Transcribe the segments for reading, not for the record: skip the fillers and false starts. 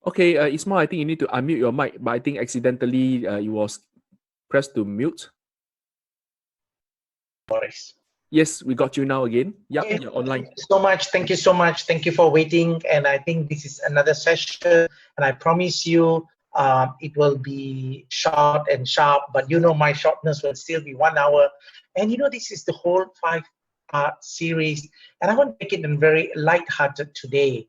Okay, Ismail, I think you need to unmute your mic, but I think accidentally you was pressed to mute. Boris. Yes, we got you now again. Yep, Okay, you're online. thank you so much. Thank you so much. Thank you for waiting. And I think this is another session. And I promise you, it will be short and sharp. But you know, my shortness will still be 1 hour. And you know, this is the whole 5-part series. And I want to make it very light-hearted today,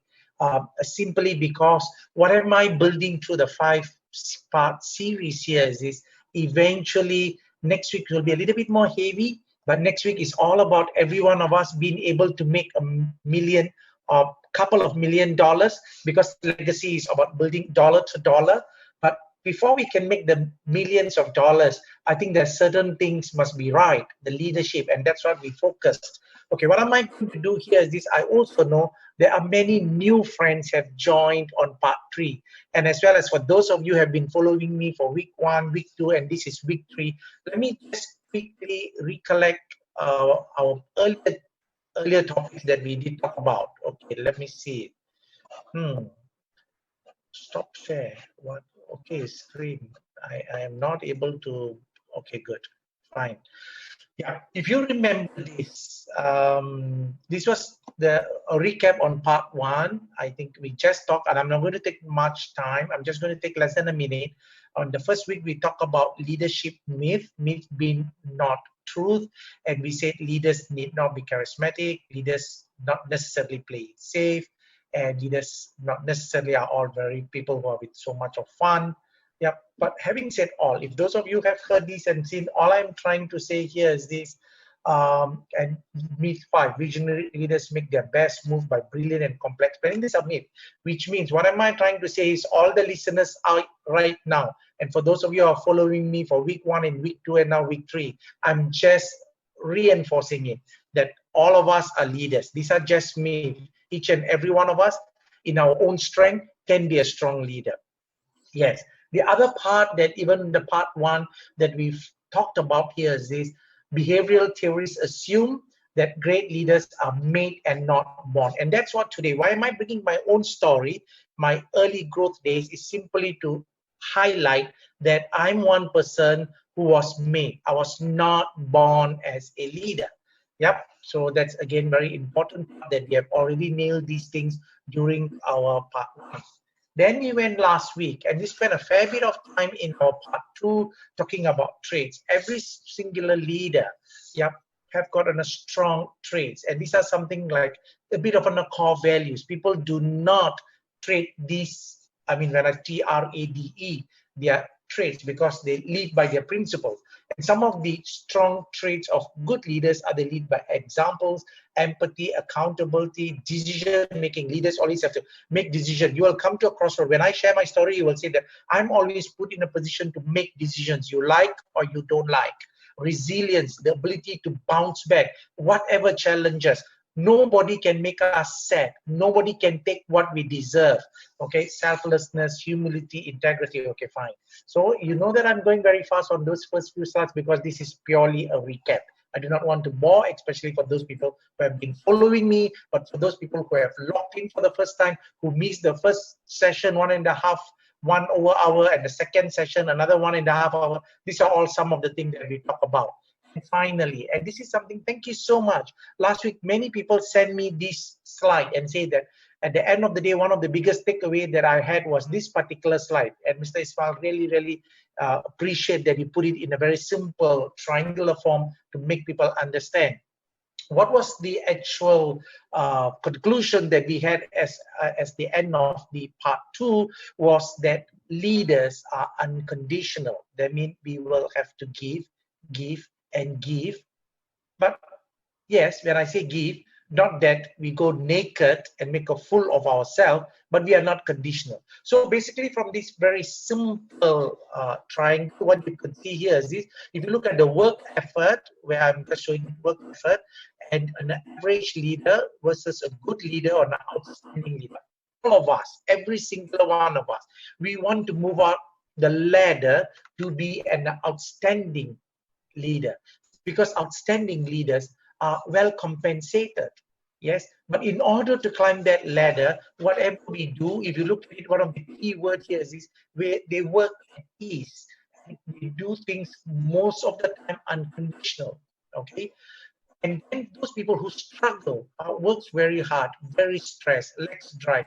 simply because what am I building through the 5-part series here is eventually next week will be a little bit more heavy. But next week is all about every one of us being able to make $1 million or couple of $1 million, because legacy is about building dollar to dollar. But before we can make the millions of dollars, I think that certain things must be right, the leadership, and that's what we focused. Okay, what am I going to do here is this. I also know there are many new friends have joined on part 3. And as well as for those of you who have been following me for week 1, week 2, and this is week 3, let me just quickly recollect our earlier topics that we did talk about. Okay, let me see. Stop share. What? Okay, screen. I am not able to. Okay, good. Fine. Yeah, if you remember this, this was a recap on part 1. I think we just talked, and I'm not going to take much time. I'm just going to take less than a minute. On the first week, we talked about leadership myth being not truth, and we said leaders need not be charismatic, leaders not necessarily play it safe, and leaders not necessarily are all very people who are with so much of fun. Yeah, but having said all, if those of you have heard this and seen, all I'm trying to say here is this, and myth 5, visionary leaders make their best move by brilliant and complex planning. This is a myth, which means what am I trying to say is all the listeners out right now, and for those of you who are following me for week 1 and week 2 and now week 3, I'm just reinforcing it, that all of us are leaders. These are just me. Each and every one of us in our own strength can be a strong leader. Yes. The other part that even in the part 1 that we've talked about here is this: behavioral theories assume that great leaders are made and not born. And that's what today, why am I bringing my own story, my early growth days, is simply to highlight that I'm one person who was made. I was not born as a leader. Yep. So that's again very important that we have already nailed these things during our part 1. Then we went last week and we spent a fair bit of time in our part 2 talking about traits. Every singular leader, have gotten a strong traits, and these are something like a bit of a core values. People do not trade these. I mean, when I TRADE, their traits, because they lead by their principles. And some of the strong traits of good leaders are they lead by examples, empathy, accountability, decision-making. Leaders always have to make decisions. You will come to a crossroad. When I share my story, you will say that I'm always put in a position to make decisions you like or you don't like. Resilience, the ability to bounce back, whatever challenges. Nobody can make us sad. Nobody can take what we deserve. Okay, selflessness, humility, integrity. Okay, fine. So you know that I'm going very fast on those first few slides because this is purely a recap. I do not want to bore, especially for those people who have been following me, but for those people who have logged in for the first time, who missed the first session 1.5 hour, and the second session another 1.5 hour. These are all some of the things that we talk about. And finally, and this is something, thank you so much. Last week, many people sent me this slide and say that at the end of the day, one of the biggest takeaway that I had was this particular slide. And Mr. Ismail really appreciate that you put it in a very simple triangular form to make people understand. What was the actual conclusion that we had as the end of the part 2 was that leaders are unconditional. That means we will have to give, and give. But yes, when I say give, not that we go naked and make a fool of ourselves, but we are not conditional. So basically from this very simple triangle, what you could see here is this. If you look at the work effort, where I'm just showing work effort, and an average leader versus a good leader or an outstanding leader. All of us, every single one of us, we want to move up the ladder to be an outstanding leader, because outstanding leaders are well compensated. Yes, but in order to climb that ladder, whatever we do, if you look at it, one of the key words here is where they work at ease. We do things most of the time unconditional. Okay, and then those people who struggle, works very hard, very stressed, let's drive,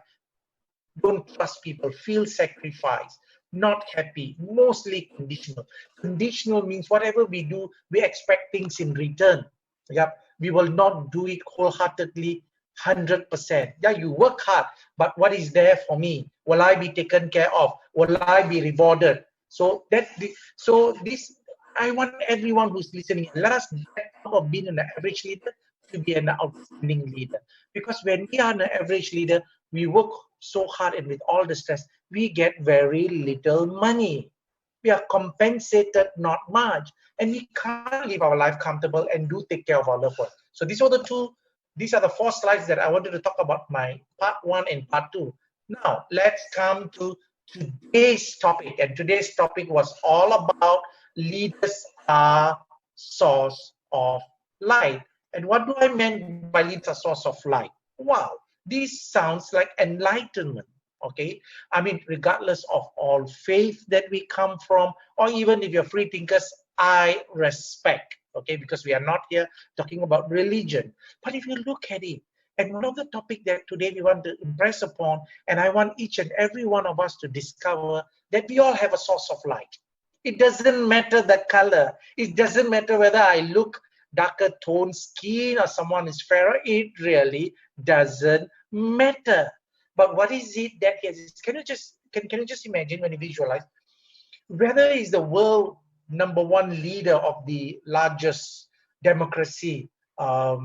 don't trust people, feel sacrificed, not happy, mostly conditional. Conditional means whatever we do, we expect things in return. Yep, we will not do it wholeheartedly, 100%. Yeah, you work hard, but what is there for me? Will I be taken care of? Will I be rewarded? So this, I want everyone who's listening, let us get out of being an average leader to be an outstanding leader. Because when we are an average leader, we work so hard and with all the stress, we get very little money. We are compensated not much, and we can't live our life comfortable and do take care of our loved ones. So these are the 4 slides that I wanted to talk about, my part 1 and part 2. Now let's come to today's topic, and today's topic was all about leaders are source of light. And what do I mean by leaders are source of light? Wow, this sounds like enlightenment. Okay, I mean, regardless of all faith that we come from, or even if you're free thinkers, I respect. Okay, because we are not here talking about religion. But if you look at it, and one of the topics that today we want to impress upon, and I want each and every one of us to discover that we all have a source of light. It doesn't matter the color. It doesn't matter whether I look darker toned skin or someone is fairer. It really doesn't matter. But what is it that he has? Can you just imagine when you visualize whether he's the world #1 leader of the largest democracy? I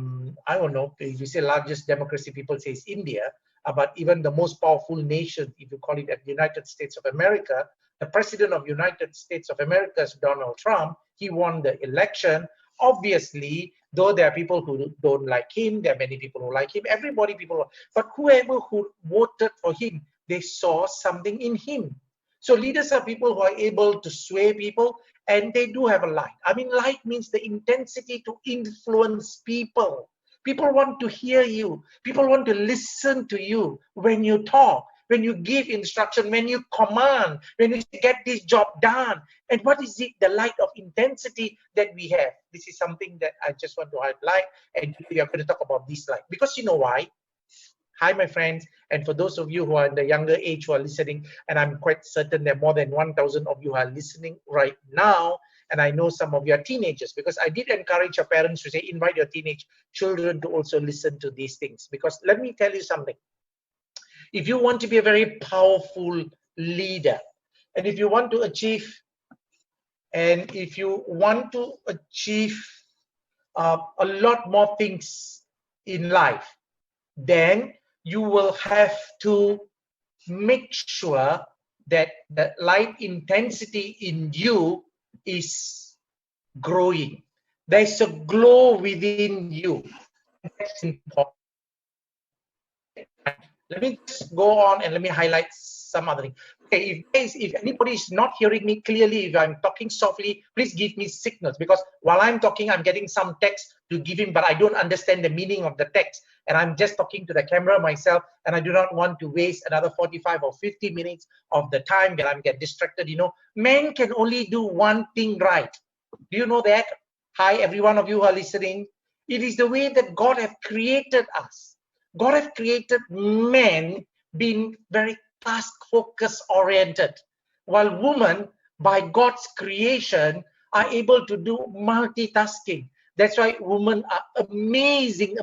don't know, if you say largest democracy, people say it's India, but even the most powerful nation, if you call it the United States of America, the president of United States of America is Donald Trump. He won the election. Obviously, though there are people who don't like him, there are many people who like him, but whoever who voted for him, they saw something in him. So leaders are people who are able to sway people, and they do have a light. I mean, light means the intensity to influence people. People want to hear you. People want to listen to you when you talk, when you give instruction, when you command, when you get this job done. And what is it? The light of intensity that we have. This is something that I just want to highlight, and we are going to talk about this light. Because you know why? Hi, my friends, and for those of you who are in the younger age who are listening, and I'm quite certain there are more than 1,000 of you who are listening right now, and I know some of you are teenagers, because I did encourage your parents to say, invite your teenage children to also listen to these things. Because let me tell you something. If you want to be a very powerful leader, and if you want to achieve a lot more things in life, then you will have to make sure that the light intensity in you is growing. There's a glow within you. That's important. Let me just go on and let me highlight some other thing. Okay, if anybody is not hearing me clearly, if I'm talking softly, please give me signals, because while I'm talking, I'm getting some text to give him, but I don't understand the meaning of the text. And I'm just talking to the camera myself, and I do not want to waste another 45 or 50 minutes of the time that I'm get distracted. You know, men can only do one thing right. Do you know that? Hi, every one of you who are listening. It is the way that God has created us. God has created men being very task-focus oriented, while women, by God's creation, are able to do multitasking. That's why women are amazing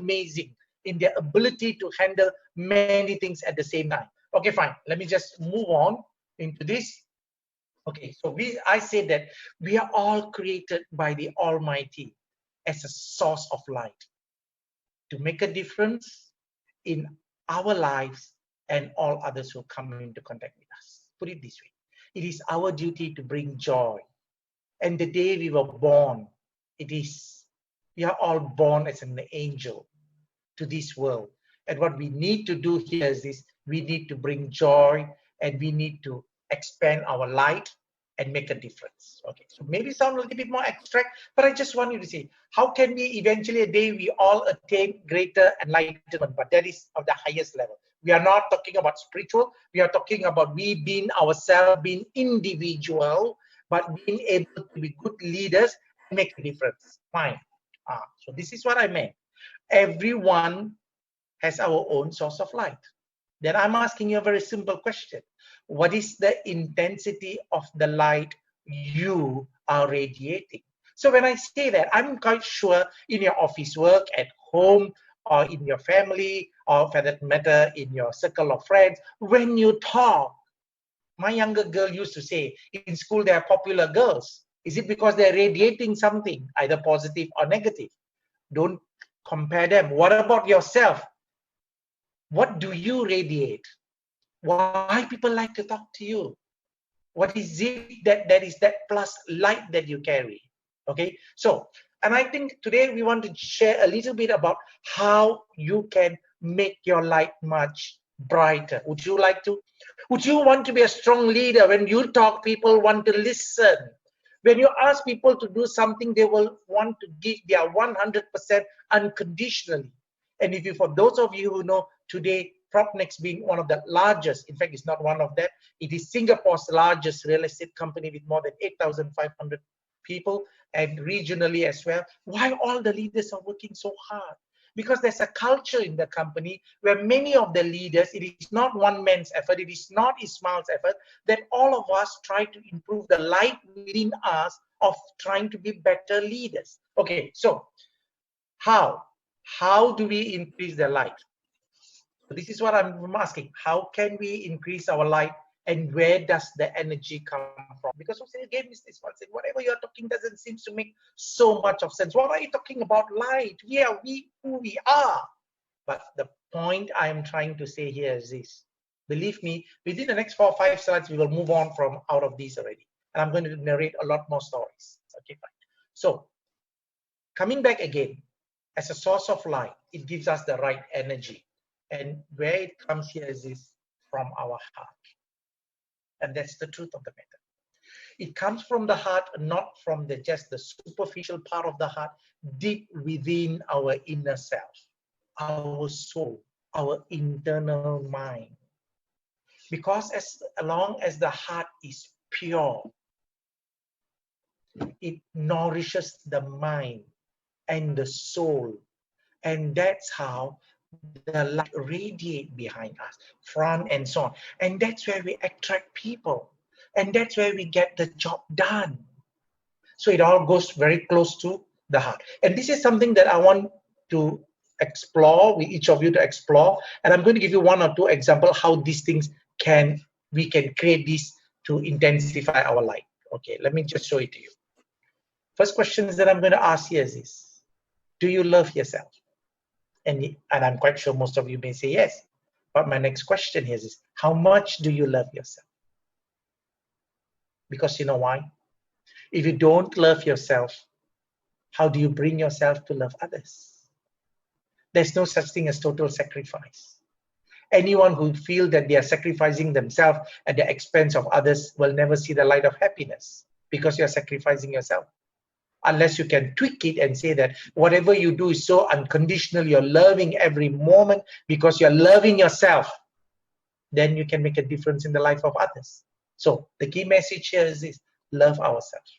in their ability to handle many things at the same time. Okay, fine. Let me just move on into this. Okay, so I say that we are all created by the Almighty as a source of light to make a difference in our lives and all others who come into contact with us. Put it this way. It is our duty to bring joy. And the day we were born, we are all born as an angel to this world. And what we need to do here is this: we need to bring joy, and we need to expand our light, and make a difference. Okay, so maybe sound a little bit more abstract, but I just want you to see how can we eventually a day we all attain greater enlightenment, but that is of the highest level. We are not talking about spiritual, we are talking about we being ourselves, being individual, but being able to be good leaders and make a difference. Fine. So this is what I meant. Everyone has our own source of light. Then I'm asking you a very simple question. What is the intensity of the light you are radiating? So when I say that, I'm quite sure in your office work, at home, or in your family, or for that matter, in your circle of friends, when you talk, my younger girl used to say, in school they are popular girls. Is it because they're radiating something, either positive or negative? Don't compare them. What about yourself? What do you radiate? Why people like to talk to you? What is it that is that plus light that you carry? Okay, so, and I think today we want to share a little bit about how you can make your light much brighter. Would you like to? Would you want to be a strong leader? When you talk, people want to listen. When you ask people to do something, they will want to give their 100% unconditionally. And if you, for those of you who know today, PropNex being one of the largest, in fact, it's not one of that, it is Singapore's largest real estate company with more than 8,500 people and regionally as well. Why all the leaders are working so hard? Because there's a culture in the company where many of the leaders, it is not one man's effort, it is not Ismail's effort, that all of us try to improve the light within us of trying to be better leaders. Okay, so how? How do we increase the light? So this is what I'm asking. How can we increase our light, and where does the energy come from? Because again, this one saying whatever you're talking doesn't seem to make so much of sense. What are you talking about light? We are who we are. But the point I am trying to say here is this. Believe me, within the next 4 or 5 slides, we will move on from out of these already. And I'm going to narrate a lot more stories. Okay, fine. So coming back again, as a source of light, it gives us the right energy. And where it comes here is this, from our heart. And that's the truth of the matter. It comes from the heart, not from just the superficial part of the heart, deep within our inner self, our soul, our internal mind. Because as long as the heart is pure, it nourishes the mind and the soul. And that's how the light radiate behind us, front and so on. And that's where we attract people. And that's where we get the job done. So it all goes very close to the heart. And this is something that I want to explore, with each of you to explore. And I'm going to give you 1 or 2 examples how these things we can create this to intensify our light. Okay, let me just show it to you. First questions that I'm going to ask here is this. Do you love yourself? And I'm quite sure most of you may say yes. But my next question here is, how much do you love yourself? Because you know why? If you don't love yourself, how do you bring yourself to love others? There's no such thing as total sacrifice. Anyone who feels that they are sacrificing themselves at the expense of others will never see the light of happiness, because you're sacrificing yourself. Unless you can tweak it and say that whatever you do is so unconditional, you're loving every moment because you're loving yourself, then you can make a difference in the life of others. So the key message here is this: love ourselves.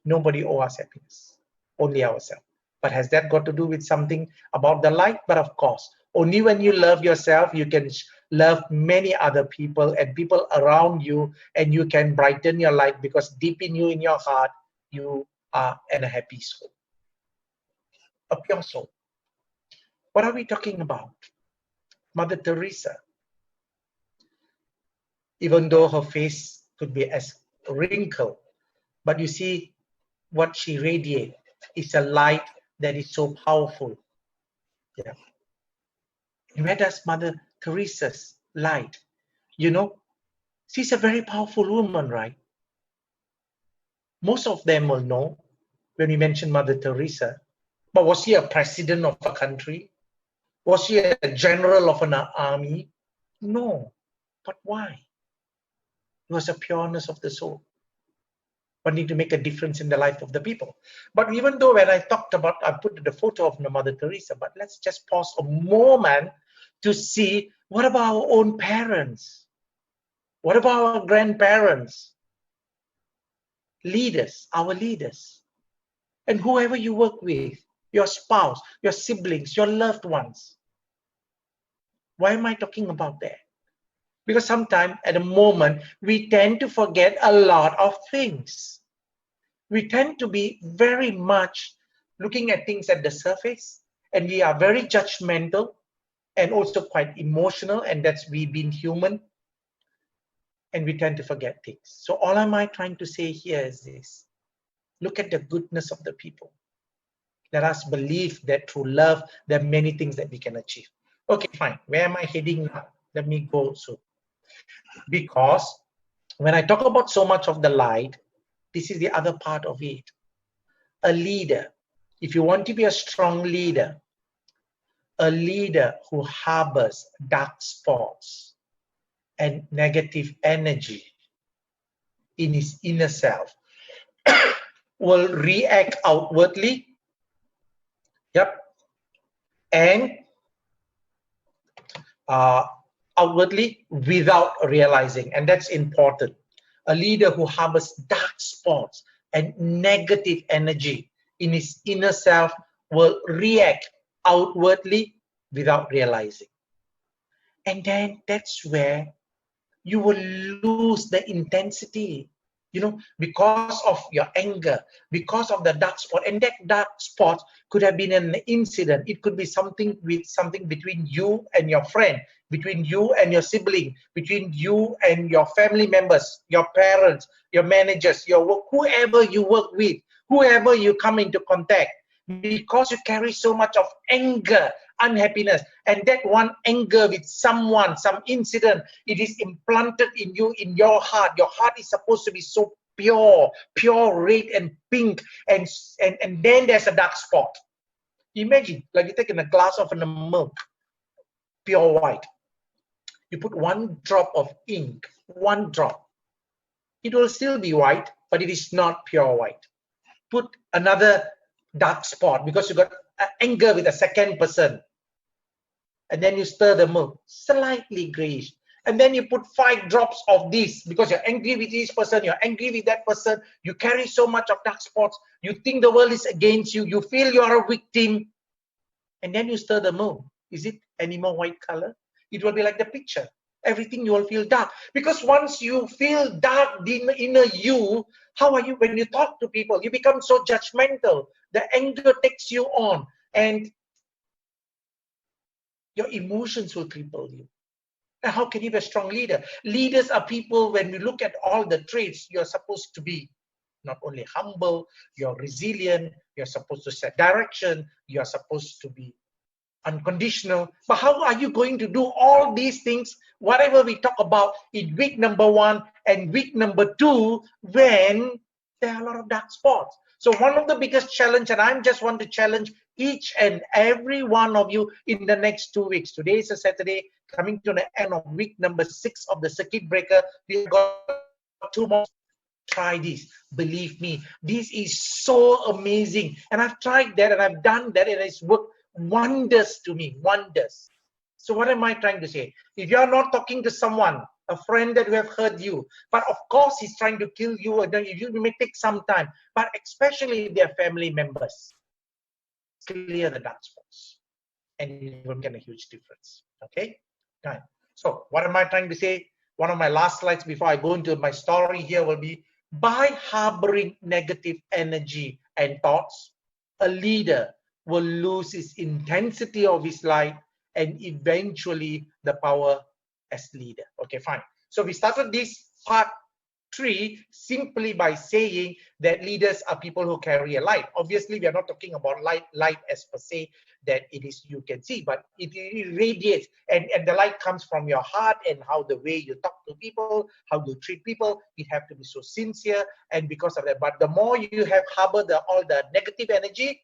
Nobody owes us happiness, only ourselves. But has that got to do with something about the light? But of course, only when you love yourself, you can love many other people and people around you, and you can brighten your light, because deep in you, in your heart, you are in a happy soul, a pure soul. What are we talking about? Mother Teresa, even though her face could be as wrinkled, but you see what she radiates is a light that is so powerful. Yeah. And where does Mother Teresa's light? You know, she's a very powerful woman, right? Most of them will know when we mention Mother Teresa. But was she a president of a country? Was she a general of an army? No. But why? It was a pureness of the soul. wanting to make a difference in the life of the people. But even though when I talked about, I put the photo of Mother Teresa, but let's just pause a moment to see, what about our own parents? What about our grandparents? Leaders, our leaders, and whoever you work with, your spouse, your siblings, your loved ones. Why am I talking about that? Because sometimes at a moment, we tend to forget a lot of things. We tend to be very much looking at things at the surface, and we are very judgmental and also quite emotional, and that's we being human, and we tend to forget things. So all am I trying to say here is this: look at the goodness of the people. Let us believe that through love, there are many things that we can achieve. Okay, fine. Where am I heading now? Let me go soon. Because when I talk about so much of the light, this is the other part of it. A leader, if you want to be a strong leader, a leader who harbors dark spots and negative energy in his inner self will react outwardly, and outwardly without realizing, and that's important. A leader who harbors dark spots and negative energy in his inner self will react outwardly without realizing. And then that's where you will lose the intensity, because of your anger, because of the dark spot. And that dark spot could have been an incident. It could be something between you and your friend, between you and your sibling, between you and your family members, your parents, your managers, whoever you work with, whoever you come into contact, because you carry so much of anger, unhappiness, and that one anger with someone, some incident, it is implanted in you, in your heart. Your heart is supposed to be so pure red and pink, and then there's a dark spot. Imagine, like you take in a glass of milk, pure white. You put one drop of ink, one drop. It will still be white, but it is not pure white. Put another dark spot because you got anger with a second person, and then you stir the milk, slightly grayish, and then you put 5 drops of this because you're angry with this person, you're angry with that person, you carry so much of dark spots, you think the world is against you, you feel you're a victim, and then you stir the milk. Is it any more white color? It will be like the picture. Everything you will feel dark, because once you feel dark in inner you, how are you when you talk to people? You become so judgmental. The anger takes you on, and your emotions will cripple you. And how can you be a strong leader? Leaders are people, when we look at all the traits, you're supposed to be not only humble, you're resilient, you're supposed to set direction, you're supposed to be unconditional. But how are you going to do all these things, whatever we talk about in week number 1 and week number 2, when there are a lot of dark spots? So one of the biggest challenge, and I just want to challenge each and every one of you in the next 2 weeks. Today is a Saturday, coming to the end of week number 6 of the circuit breaker. We've got 2 more. Try this. Believe me, this is so amazing. And I've tried that and I've done that, and it's worked wonders to me, wonders. So what am I trying to say? If you're not talking to someone, a friend that will have hurt you, but of course he's trying to kill you, and then you may take some time, but especially if they're family members, clear the dark spots, and you will get a huge difference. Okay? Right. So what am I trying to say? One of my last slides before I go into my story here will be, by harboring negative energy and thoughts, a leader will lose his intensity of his life and eventually the power as leader. Okay, fine. So we started this part 3 simply by saying that leaders are people who carry a light. Obviously, we are not talking about light as per se that it is you can see, but it radiates, and the light comes from your heart and how the way you talk to people, how you treat people. It have to be so sincere, and because of that. But the more you have harbor all the negative energy,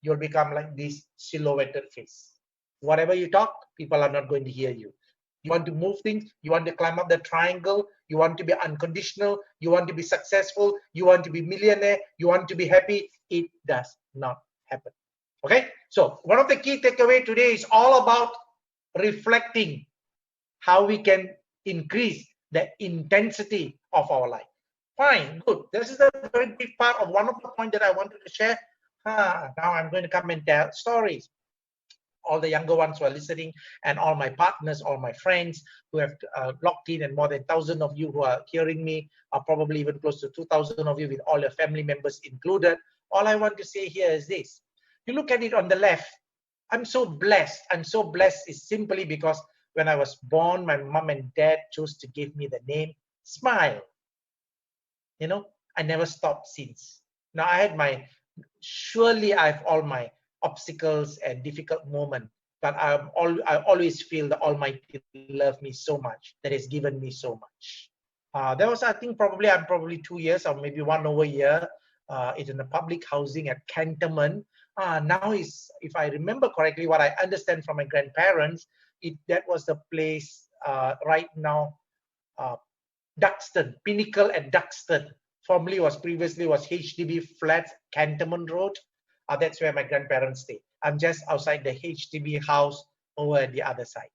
you'll become like this silhouetted face. Whatever you talk, people are not going to hear you. you want to move things, you want to climb up the triangle, you want to be unconditional, you want to be successful, you want to be millionaire, you want to be happy. It does not happen. Okay, so one of the key takeaway today is all about reflecting how we can increase the intensity of our life. Fine, good. This is a very big part of one of the points that I wanted to share. Now I'm going to come and tell stories. All the younger ones who are listening, and all my partners, all my friends who have logged in, and more than 1,000 of you who are hearing me, are probably even close to 2,000 of you with all your family members included. All I want to say here is this. You look at it on the left. I'm so blessed. I'm so blessed is simply because when I was born, my mom and dad chose to give me the name Smile. You know, I never stopped since. Now I had surely I have all my obstacles and difficult moments, but I always feel the Almighty loved me so much, that He's given me so much. There was, I think, I'm probably 2 years or maybe 1 over year in a public housing at Cantonment. Now is, if I remember correctly, what I understand from my grandparents, that was the place right now, Duxton, Pinnacle at Duxton. Previously was HDB Flats, Cantonment Road. That's where my grandparents stay. I'm just outside the HDB house over at the other side.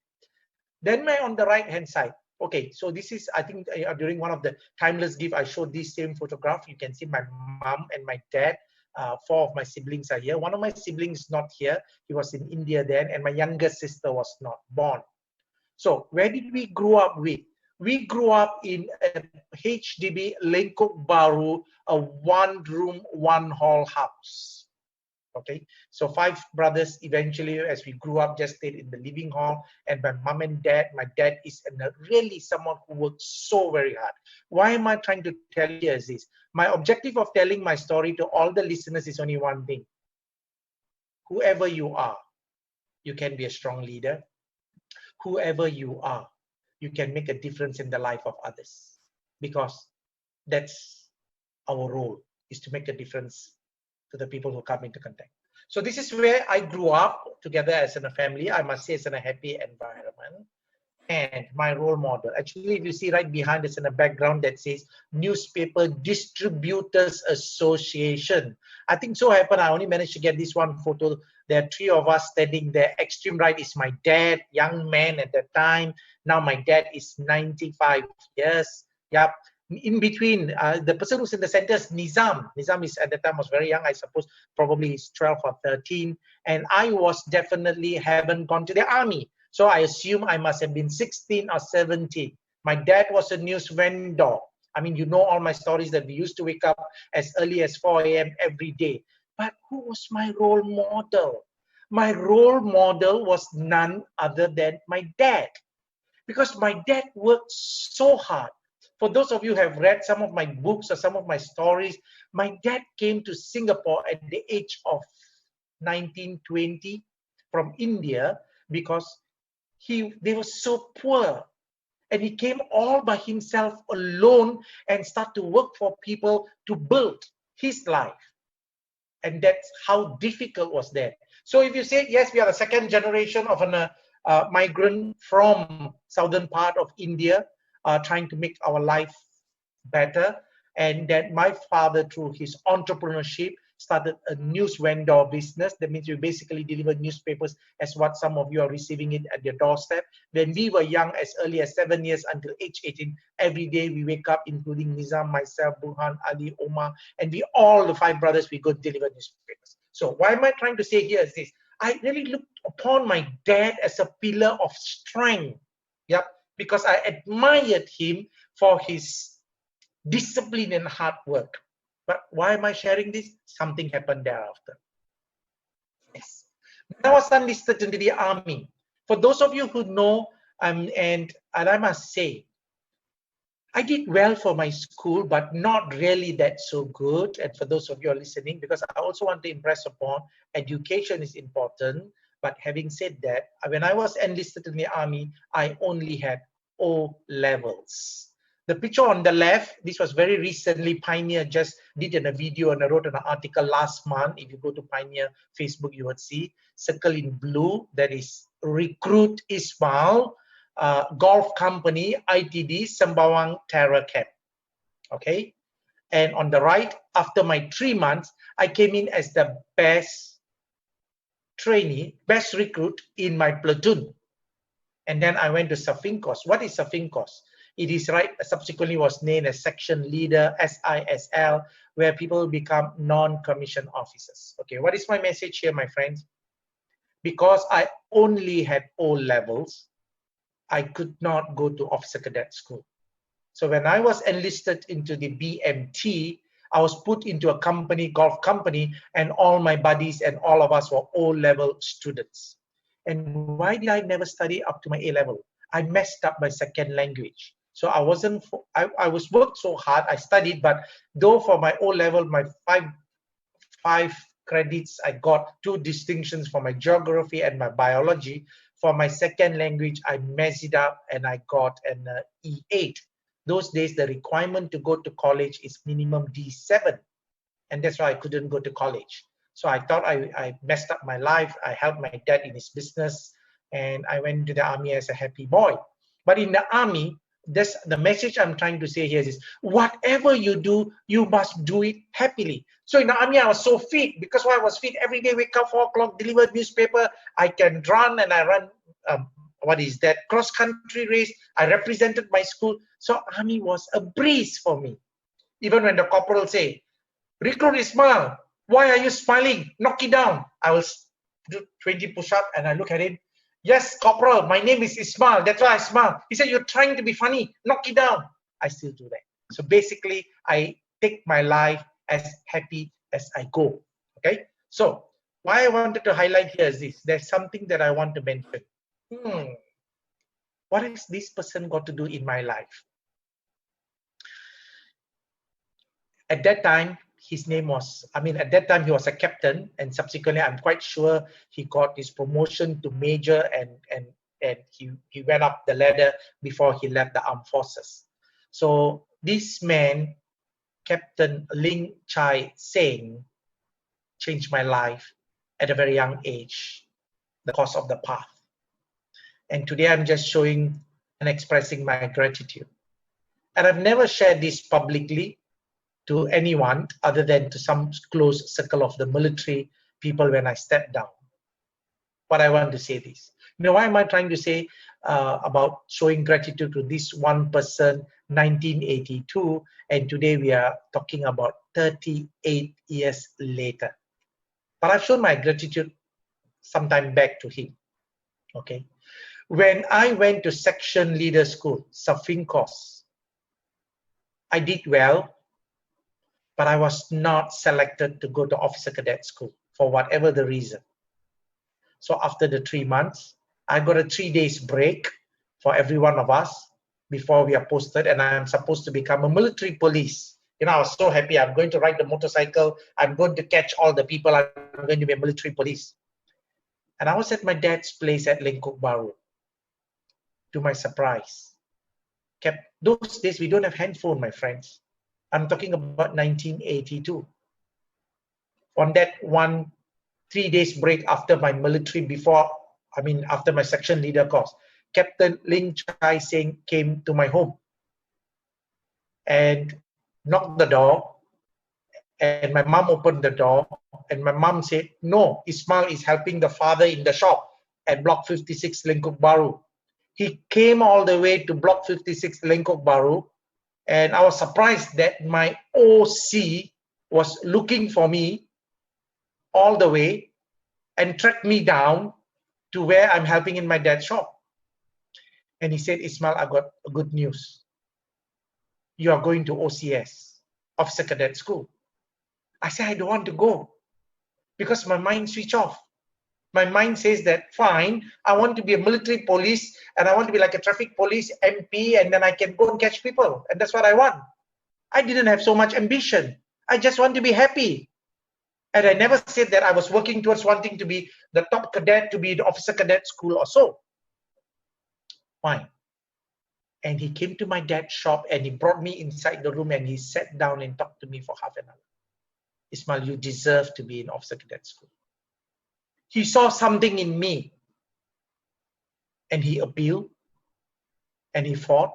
Then on the right hand side. Okay, so this is, I think, during one of the timeless gift, I showed this same photograph. You can see my mom and my dad. 4 of my siblings are here. One of my siblings is not here. He was in India then, and my younger sister was not born. So where did we grow up with? We grew up in a HDB Lengkok Baru, a 1-room, 1-hall house. Okay, so 5 brothers eventually, as we grew up, just stayed in the living hall, and my mom and dad, my dad is really someone who worked so very hard. Why am I trying to tell you this? My objective of telling my story to all the listeners is only one thing. Whoever you are, you can be a strong leader. Whoever you are, you can make a difference in the life of others, because that's our role, is to make a difference to the people who come into contact. So this is where I grew up together as in a family. I must say it's in a happy environment. And my role model, actually, if you see right behind us in the background that says Newspaper Distributors Association. I think so happened I only managed to get this one photo. There are 3 of us standing there. Extreme right is my dad, young man at that time. Now my dad is 95 years. Yep. In between, the person who's in the center is Nizam. Nizam is, at the time, was very young. I suppose probably he's 12 or 13. And I was definitely haven't gone to the army. So I assume I must have been 16 or 17. My dad was a news vendor. I mean, you know all my stories that we used to wake up as early as 4 a.m. every day. But who was my role model? My role model was none other than my dad. Because my dad worked so hard. For those of you who have read some of my books or some of my stories, my dad came to Singapore at the age of 19, 20 from India because they were so poor. And he came all by himself alone and started to work for people to build his life. And that's how difficult was that. So if you say, yes, we are the second generation of a migrant from southern part of India, trying to make our life better. And that my father, through his entrepreneurship, started a news vendor business. That means we basically deliver newspapers as what some of you are receiving it at your doorstep. When we were young, as early as 7 years until age 18, every day we wake up, including Nizam, myself, Burhan, Ali, Omar, and we all, the 5 brothers, we go deliver newspapers. So why am I trying to say here is this? I really looked upon my dad as a pillar of strength. Yep, because I admired him for his discipline and hard work. But why am I sharing this? Something happened thereafter. Yes. When I was enlisted into the army, for those of you who know, and I must say, I did well for my school, but not really that so good. And for those of you who are listening, because I also want to impress upon, education is important. But having said that, when I was enlisted in the army, I only had O levels. The picture on the left, this was very recently. Pioneer just did a video and I wrote an article last month. If you go to Pioneer Facebook, you would see circle in blue, that is Recruit Ismail. golf company, ITD, Sembawang Terror Camp. Okay. And on the right, after my 3 months, I came in as the best trainee, best recruit in my platoon. And then I went to Safinkos. What is Safinkos? It is subsequently was named as section leader, SISL, where people become non-commissioned officers. Okay, what is my message here, my friends? Because I only had O levels, I could not go to officer cadet school. So when I was enlisted into the BMT, I was put into a company, golf company, and all my buddies and all of us were O-level students. And why did I never study up to my A-level? I messed up my second language. So I wasn't, I was worked so hard, I studied, but though for my O-level, my five credits, I got 2 distinctions for my geography and my biology. For my second language, I messed it up and I got an E8. Those days, the requirement to go to college is minimum D7. And that's why I couldn't go to college. So I thought I messed up my life. I helped my dad in his business. And I went to the army as a happy boy. But in the army, the message I'm trying to say here is, whatever you do, you must do it happily. So in the army, I was so fit. Because why I was fit, every day, wake up 4 o'clock, deliver newspaper. I can run, and I run cross-country race. I represented my school. So army was a breeze for me. Even when the corporal say, "Recruit Ismail, why are you smiling? Knock it down." I will do 20 push-up and I look at him. "Yes, corporal, my name is Ismail. That's why I smile." He said, "You're trying to be funny. Knock it down." I still do that. So basically, I take my life as happy as I go. Okay. So why I wanted to highlight here is this. There's something that I want to mention. What has this person got to do in my life? At that time, his name was, at that time he was a captain, and subsequently I'm quite sure he got his promotion to major, and he went up the ladder before he left the armed forces. So this man, Captain Ling Chai Seng, changed my life at a very young age, the course of the path. And today I'm just showing and expressing my gratitude. And I've never shared this publicly to anyone other than to some close circle of the military people when I stepped down. But I want to say this. Why am I trying to say about showing gratitude to this one person, 1982, and today we are talking about 38 years later. But I've shown my gratitude sometime back to him. Okay. When I went to section leader school, Safinkos, I did well, but I was not selected to go to officer cadet school for whatever the reason. So after the 3 months, I got a 3 days break for every one of us before we are posted, and I'm supposed to become a military police. I was so happy. I'm going to ride the motorcycle. I'm going to catch all the people. I'm going to be a military police. And I was at my dad's place at Lengkok Bahru. To my surprise, those days we don't have handphone, my friends. I'm talking about 1982. On that 3 days break after my military, after my section leader course, Captain Ling Chai Seng came to my home and knocked the door, and my mom opened the door, and my mom said, "No, Ismail is helping the father in the shop at Block 56 Lengkok Bahru." He came all the way to Block 56 Lengkok Bahru, and I was surprised that my OC was looking for me all the way and tracked me down to where I'm helping in my dad's shop. And he said, "Ismail, I got good news. You are going to OCS, Officer Cadet School." I said, "I don't want to go because my mind switched off. My mind says that, fine, I want to be a military police and I want to be like a traffic police MP, and then I can go and catch people. And that's what I want." I didn't have so much ambition. I just want to be happy. And I never said that I was working towards wanting to be the top cadet, to be the officer cadet school or so. Fine. And he came to my dad's shop and he brought me inside the room and he sat down and talked to me for half an hour. "Ismail, you deserve to be in officer cadet school." He saw something in me and he appealed and he fought,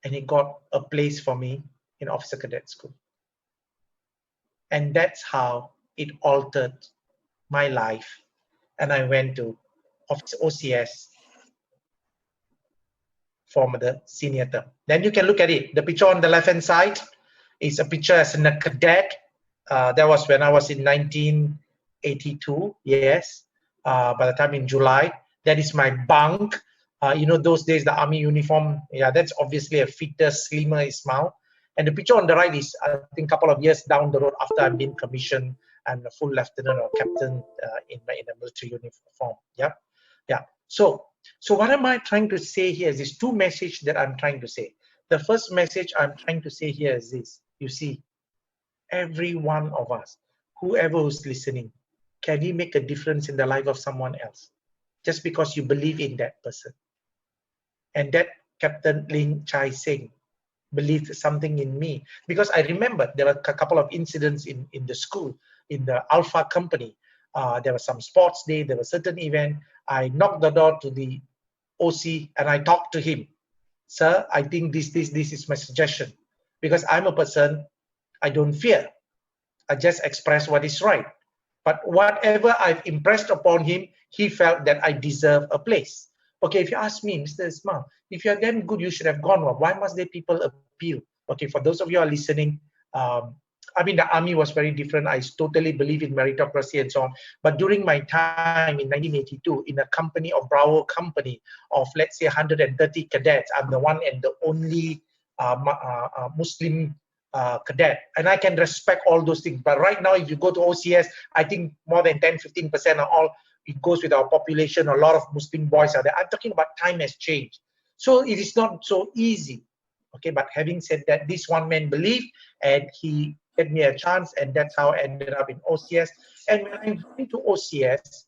and he got a place for me in Officer Cadet School. And that's how it altered my life. And I went to OCS for the senior term. Then you can look at it. The picture on the left-hand side is a picture as a cadet. That was when I was in 1982, yes. By the time in July, that is my bunk. You know, those days, the army uniform, yeah, that's obviously a fitter, slimmer Ismail. And the picture on the right is, I think, a couple of years down the road after I've been commissioned and a full lieutenant or captain in a military uniform. Yeah, yeah. So what am I trying to say here is these two messages that I'm trying to say. The first message I'm trying to say here is this. You see, every one of us, whoever who's listening, can he make a difference in the life of someone else? Just because you believe in that person. And that Captain Ling Chai Sing believed something in me. Because I remember there were a couple of incidents in the school, in the Alpha company. There was some sports day, there was a certain event. I knocked the door to the OC and I talked to him. Sir, I think this is my suggestion. Because I'm a person, I don't fear. I just express what is right. But whatever I've impressed upon him, he felt that I deserve a place. Okay, if you ask me, Mr. Ismail, if you're damn good, you should have gone. Well, why must there people appeal? Okay, for those of you who are listening, I mean, the army was very different. I totally believe in meritocracy and so on. But during my time in 1982, in a company of Bravo company of, let's say, 130 cadets, I'm the one and the only Muslim cadet, and I can respect all those things. But right now, if you go to OCS, I think more than 10-15% are all, it goes with our population. A lot of Muslim boys are there. I'm talking about time has changed. So it is not so easy. Okay, but having said that, this one man believed, and he gave me a chance, and that's how I ended up in OCS. And when I went to OCS,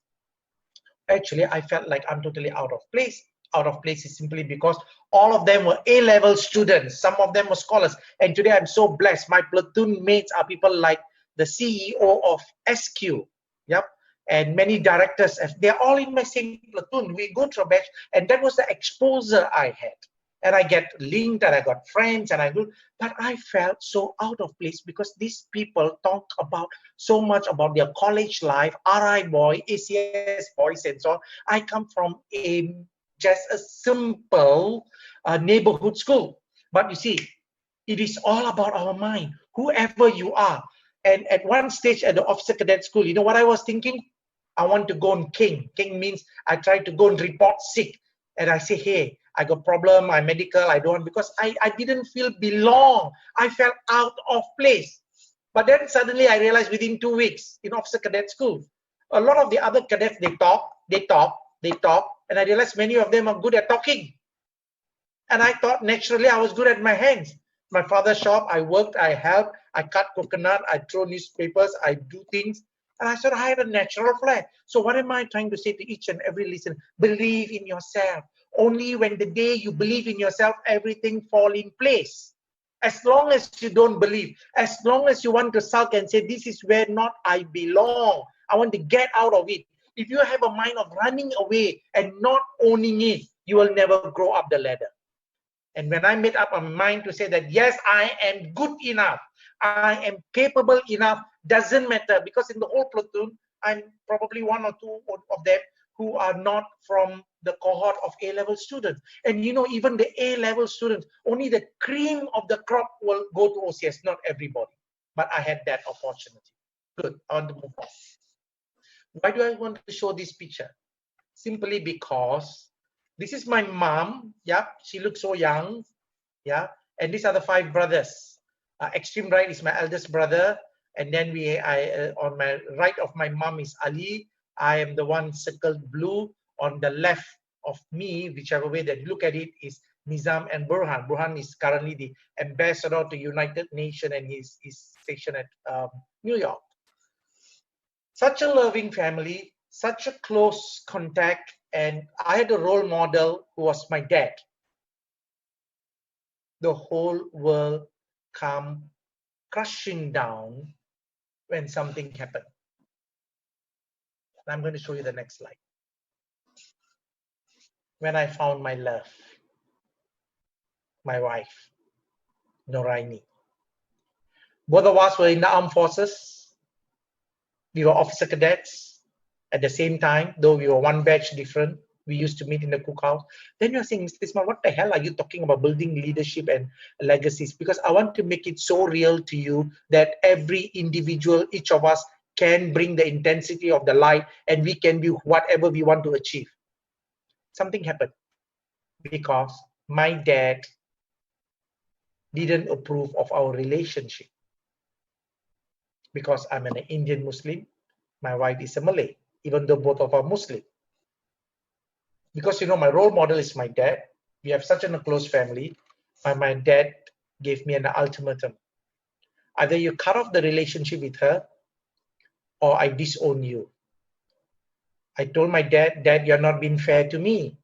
actually, I felt like I'm totally out of place. Out of place is simply because all of them were A-level students. Some of them were scholars. And today I'm so blessed. My platoon mates are people like the CEO of SQ. Yep. And many directors. They're all in my same platoon. We go through a batch. And that was the exposure I had. And I get linked and I got friends and I do. But I felt so out of place because these people talk about so much about their college life, RI boy, ACS boys and so on. I come from just a simple neighborhood school. But you see, it is all about our mind, whoever you are. And at one stage at the Officer Cadet School, you know what I was thinking? I want to go on King. King means I try to go and report sick. And I say, hey, I got problem, I'm medical, I don't want, because I didn't feel belong. I felt out of place. But then suddenly I realized within 2 weeks in Officer Cadet School, a lot of the other cadets, they talk, and I realized many of them are good at talking. And I thought naturally I was good at my hands. My father's shop, I worked, I helped, I cut coconut, I throw newspapers, I do things. And I thought I had a natural flair. So what am I trying to say to each and every listener? Believe in yourself. Only when the day you believe in yourself, everything fall in place. As long as you don't believe, as long as you want to sulk and say, this is where not I belong, I want to get out of it. If you have a mind of running away and not owning it, you will never grow up the ladder. And when I made up my mind to say that, yes, I am good enough, I am capable enough, doesn't matter, because in the whole platoon, I'm probably one or two of them who are not from the cohort of A-level students. And you know, even the A-level students, only the cream of the crop will go to OCS, not everybody. But I had that opportunity. Good, I want to move on. Why do I want to show this picture? Simply because this is my mom. Yeah, she looks so young. Yeah, and these are the 5 brothers. Extreme right is my eldest brother, and then on my right of my mom is Ali. I am the one circled blue. On the left of me, whichever way that you look at it, is Nizam and Burhan. Burhan is currently the ambassador to United Nations, and he's stationed at New York. Such a loving family, such a close contact, and I had a role model who was my dad. The whole world come crushing down when something happened. I'm going to show you the next slide. When I found my love. my wife, Noraini. Both of us were in the armed forces. We were officer cadets at the same time, though we were one batch different. We used to meet in the cookhouse. Then you're saying, Mr. Ismail, what the hell are you talking about building leadership and legacies? Because I want to make it so real to you that every individual, each of us, can bring the intensity of the light and we can be whatever we want to achieve. Something happened because my dad didn't approve of our relationship. Because I'm an Indian Muslim, my wife is a Malay, even though both of us are Muslim. Because, you know, my role model is my dad. We have such a close family. My dad gave me an ultimatum. Either you cut off the relationship with her or I disown you. I told my dad, Dad, you're not being fair to me.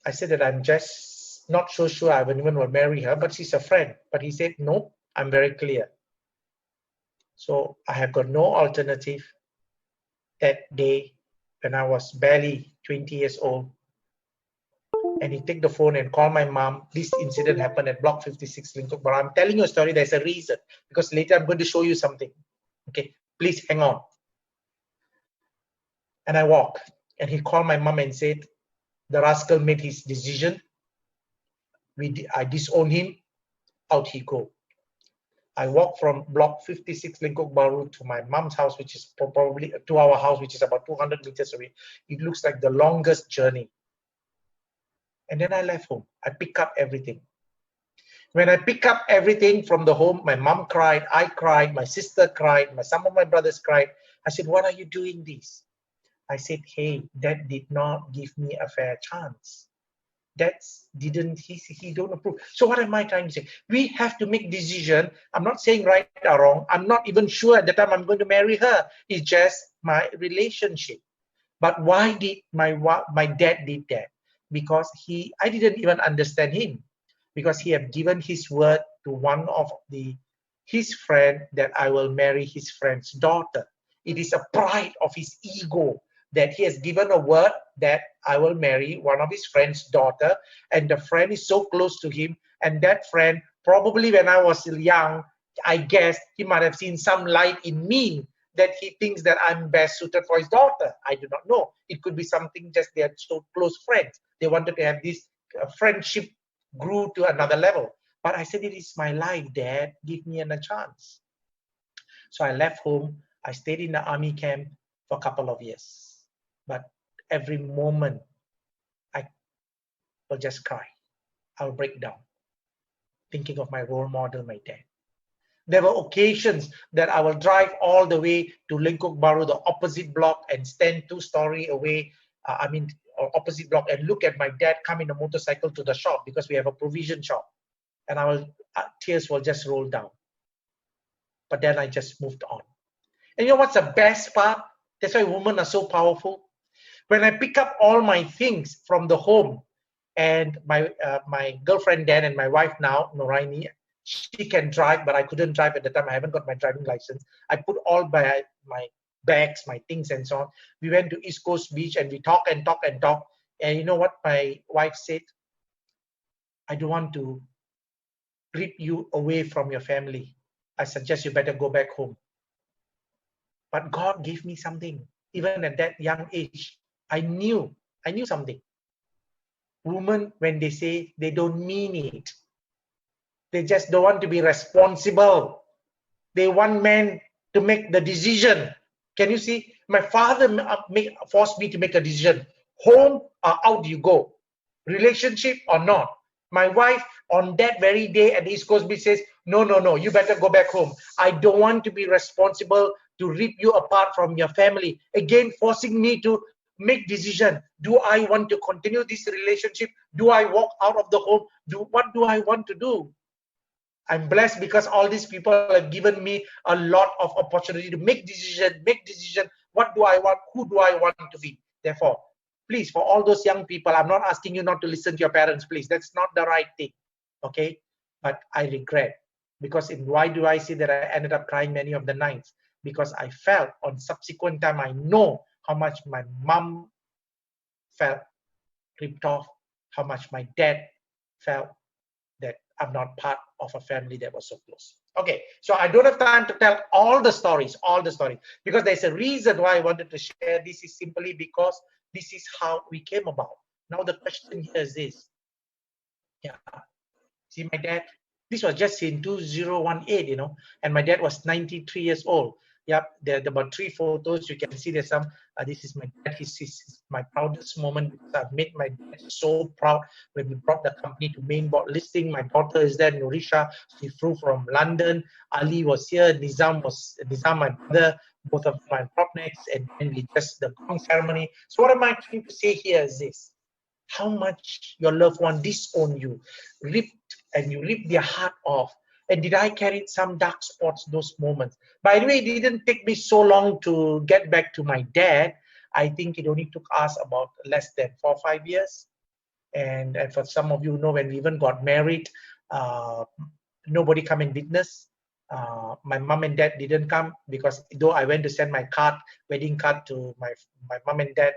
I said that I'm just not so sure I even will marry her, but she's a friend. But he said, no, I'm very clear. So I have got no alternative. That day, when I was barely 20 years old, and he took the phone and called my mom. This incident happened at Block 56, Lingkok. But I'm telling you a story, there's a reason. Because later I'm going to show you something. Okay, please hang on. And I walked. And he called my mom and said, the rascal made his decision. I disown him. Out he go. I walked from Block 56, Lingkok Baru to my mom's house, which is probably to our house, which is about 200 meters away. It looks like the longest journey. And then I left home. I picked up everything. When I picked up everything from the home, my mom cried, I cried, my sister cried, some of my brothers cried. I said, what are you doing this? I said, hey, Dad did not give me a fair chance. He don't approve. So what am I trying to say? We have to make decision. I'm not saying right or wrong. I'm not even sure at the time I'm going to marry her. It's just my relationship. But why did my dad did that? Because I didn't even understand him. Because he had given his word to one of his friend that I will marry his friend's daughter. It is a pride of his ego that he has given a word that I will marry one of his friend's daughter, and the friend is so close to him, and that friend, probably when I was young, I guess he might have seen some light in me that he thinks that I'm best suited for his daughter. I do not know. It could be something just they are so close friends. They wanted to have this friendship grew to another level. But I said, it is my life, Dad. Give me a chance. So I left home. I stayed in the army camp for a couple of years. But every moment, I will just cry. I'll break down, thinking of my role model, my dad. There were occasions that I will drive all the way to Lingkok Baru, the opposite block, and stand 2-story away, opposite block, and look at my dad come in a motorcycle to the shop because we have a provision shop. And tears will just roll down. But then I just moved on. And you know what's the best part? That's why women are so powerful. When I pick up all my things from the home, and my girlfriend then and my wife now, Noraini, she can drive, but I couldn't drive at the time. I haven't got my driving license. I put all my bags, my things and so on. We went to East Coast Beach and we talk and talk and talk. And you know what my wife said? I don't want to rip you away from your family. I suggest you better go back home. But God gave me something. Even at that young age, I knew something. Women, when they say they don't mean it, they just don't want to be responsible. They want men to make the decision. Can you see? My father forced me to make a decision. Home or out you go. Relationship or not. My wife on that very day at the East Coast Beach says, no, you better go back home. I don't want to be responsible to rip you apart from your family. Again, forcing me to make decision. Do I want to continue this relationship? Do I walk out of the home? What do I want to do? I'm blessed because all these people have given me a lot of opportunity to make decision. What do I want? Who do I want to be? Therefore, please, for all those young people, I'm not asking you not to listen to your parents, please. That's not the right thing, okay? But I regret, because why do I say that I ended up crying many of the nights? Because I felt on subsequent time, I know how much my mom felt ripped off, how much my dad felt that I'm not part of a family that was so close. Okay, so I don't have time to tell all the stories, because there's a reason why I wanted to share. This is simply because this is how we came about. Now the question here is this. Yeah, see my dad, this was just in 2018, you know, and my dad was 93 years old. Yep, there are about 3 photos. You can see there's some. This is my dad. This is my proudest moment because I've made my dad so proud when we brought the company to main board listing. My daughter is there, Nurisha. She flew from London. Ali was here. Nizam, my brother. Both of my PropNex, and then we just the gong ceremony. So what am I trying to say here is this: how much your loved one disowned you, and you ripped their heart off. And did I carry some dark spots those moments? By the way, it didn't take me so long to get back to my dad. I think it only took us about less than 4 or 5 years. And for some of you know, when we even got married, nobody come and witness. My mom and dad didn't come, because though I went to send my wedding card to my mom and dad,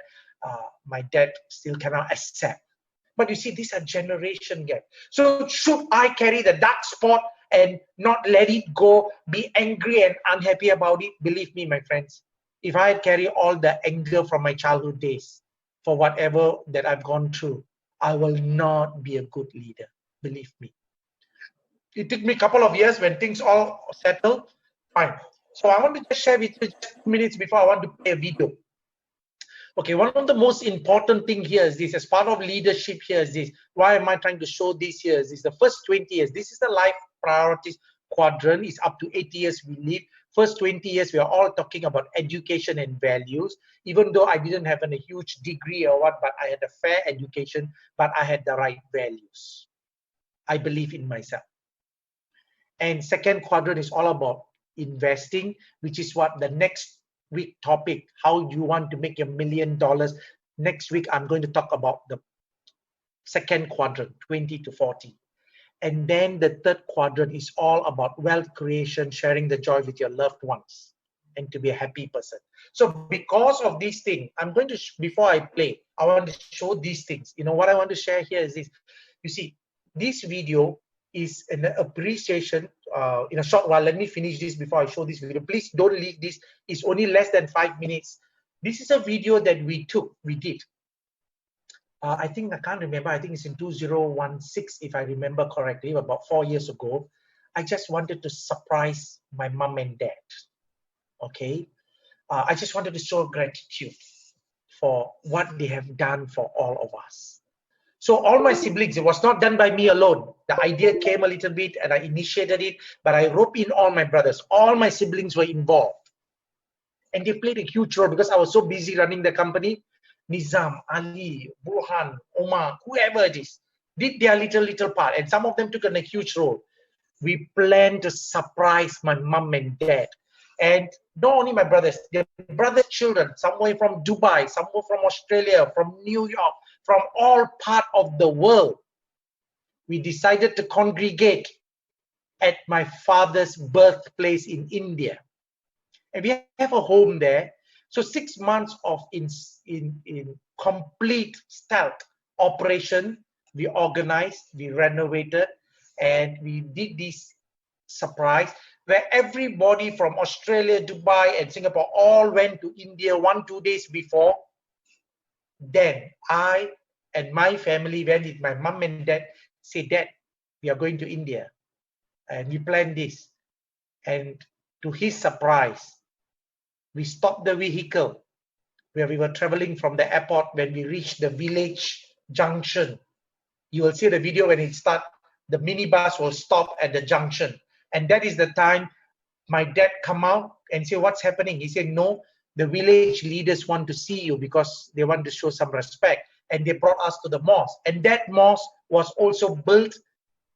my dad still cannot accept. But you see, these are generation gap. So should I carry the dark spot and not let it go, be angry and unhappy about it? Believe me, my friends, if I carry all the anger from my childhood days for whatever that I've gone through, I will not be a good leader. Believe me. It took me a couple of years when things all settled. Fine. So I want to just share with you just 2 minutes before I want to play a video. Okay, one of the most important thing here is this, as part of leadership here is this. Why am I trying to show this here? Is the first 20 years. This is the life priorities quadrant. It's up to 80 years we live. First 20 years, we are all talking about education and values. Even though I didn't have a huge degree or what, but I had a fair education, but I had the right values. I believe in myself. And second quadrant is all about investing, which is what the next week topic, how you want to make $1 million. Next week, I'm going to talk about the second quadrant, 20 to 40. And then the third quadrant is all about wealth creation, sharing the joy with your loved ones, and to be a happy person. So because of these things, I'm going to, before I play, I want to show these things. You know, what I want to share here is this. You see, this video is an appreciation. In a short while, let me finish this before I show this video. Please don't leave this. It's only less than 5 minutes. This is a video that we did. I think, I can't remember, I think it's in 2016, if I remember correctly, about 4 years ago. I just wanted to surprise my mom and dad. Okay. I just wanted to show gratitude for what they have done for all of us. So all my siblings, it was not done by me alone. The idea came a little bit and I initiated it, but I roped in all my brothers. All my siblings were involved. And they played a huge role because I was so busy running the company. Nizam, Ali, Burhan, Omar, whoever it is, did their little part. And some of them took a huge role. We planned to surprise my mom and dad. And not only my brothers, their brothers' children, somewhere from Dubai, somewhere from Australia, from New York, from all parts of the world. We decided to congregate at my father's birthplace in India. And we have a home there. So 6 months of in complete stealth operation, we organized, we renovated, and we did this surprise where everybody from Australia, Dubai, and Singapore all went to India 1-2 days before. Then I and my family went with my mom and dad, said, Dad, we are going to India. And we planned this. And to his surprise, we stopped the vehicle where we were traveling from the airport. When we reached the village junction, you will see the video when it starts, the minibus will stop at the junction. And that is the time my dad come out and say, what's happening? He said, no, the village leaders want to see you because they want to show some respect. And they brought us to the mosque. And that mosque was also built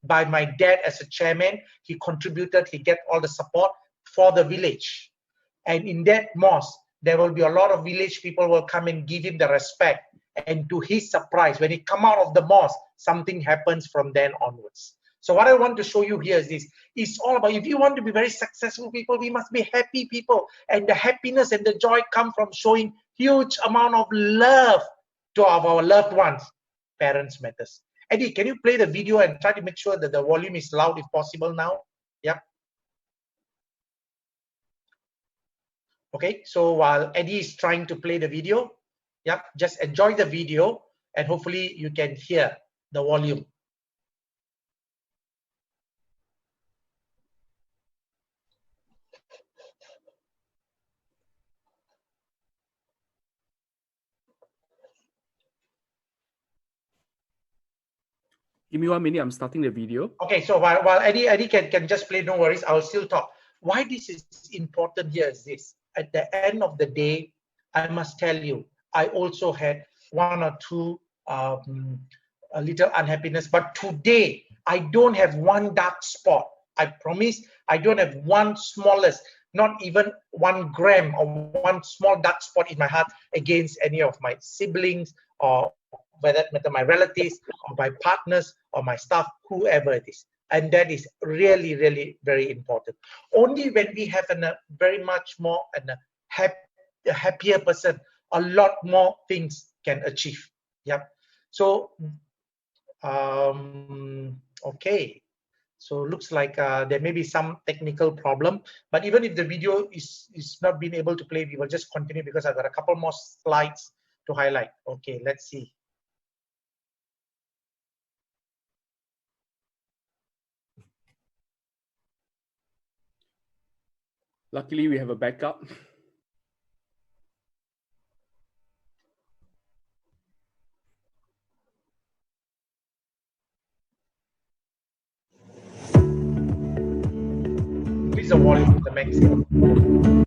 by my dad as a chairman. He contributed, he get all the support for the village. And in that mosque, there will be a lot of village people will come and give him the respect. And to his surprise, when he come out of the mosque, something happens from then onwards. So what I want to show you here is this. It's all about, if you want to be very successful people, we must be happy people. And the happiness and the joy come from showing huge amount of love to our loved ones. Parents matters. Eddie, can you play the video and try to make sure that the volume is loud if possible now? Yep. Okay, so while Eddie is trying to play the video, yep, just enjoy the video and hopefully you can hear the volume. Give me 1 minute, I'm starting the video. Okay, so while Eddie can just play, no worries, I'll still talk. Why this is important here is this. At the end of the day, I must tell you, I also had one or two a little unhappiness, but today I don't have one dark spot. I promise I don't have one smallest, not even 1 gram or one small dark spot in my heart against any of my siblings or by that matter my relatives or my partners or my staff, whoever it is. And that is really, really very important. Only when we have a very much more and a happier person, a lot more things can achieve. Yep. So okay, so looks like there may be some technical problem, but even if the video is not being able to play, we will just continue because I've got a couple more slides to highlight. Okay, let's see. Luckily, we have a backup. Increase the volume to the maximum.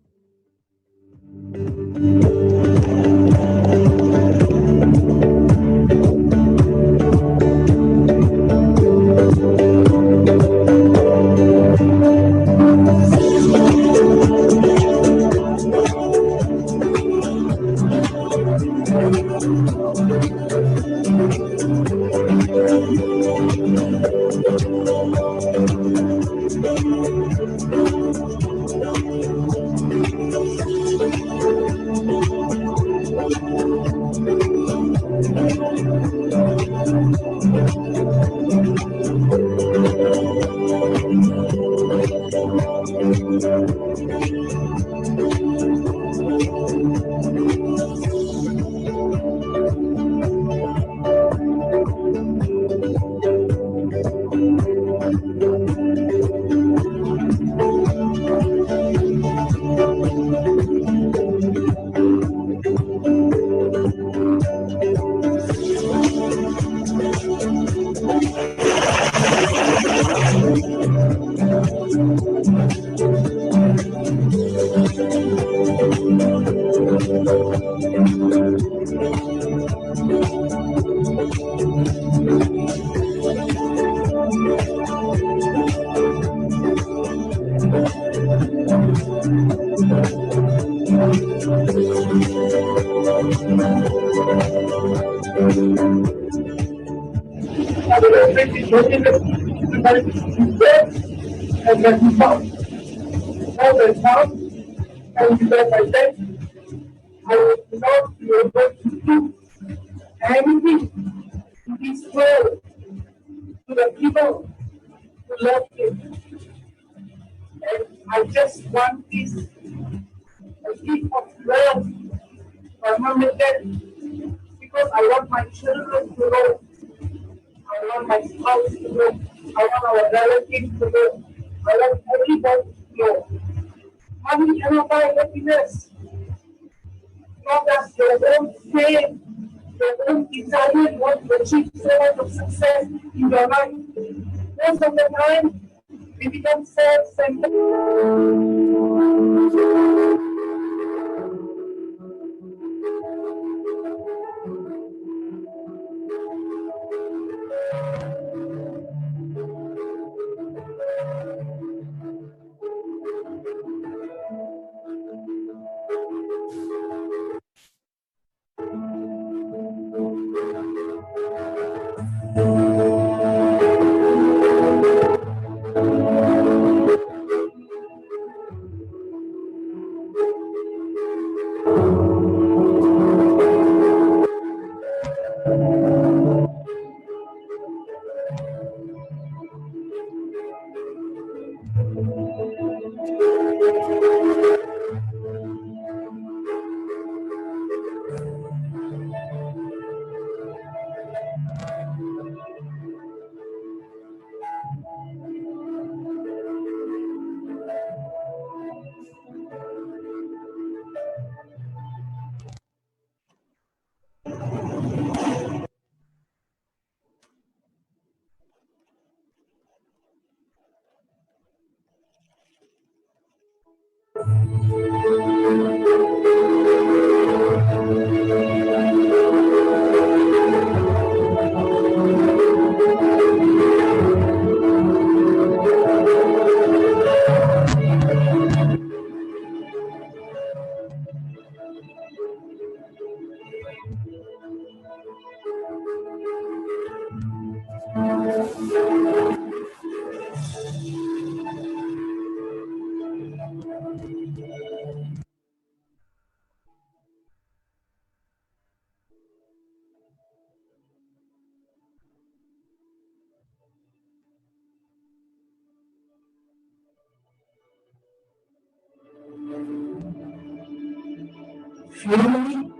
Family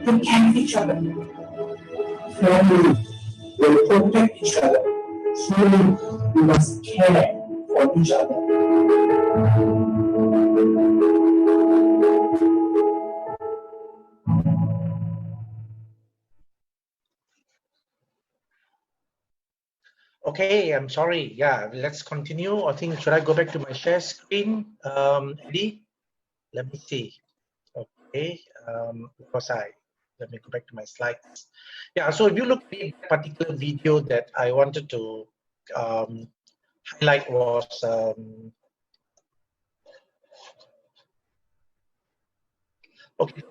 protect each other. Family will protect each other. Family, we must care for each other. Okay, I'm sorry. Yeah, let's continue. I think, should I go back to my share screen? Eddie, let me see. Okay, let me go back to my slides. Yeah, so if you look at the particular video that I wanted to highlight was, okay,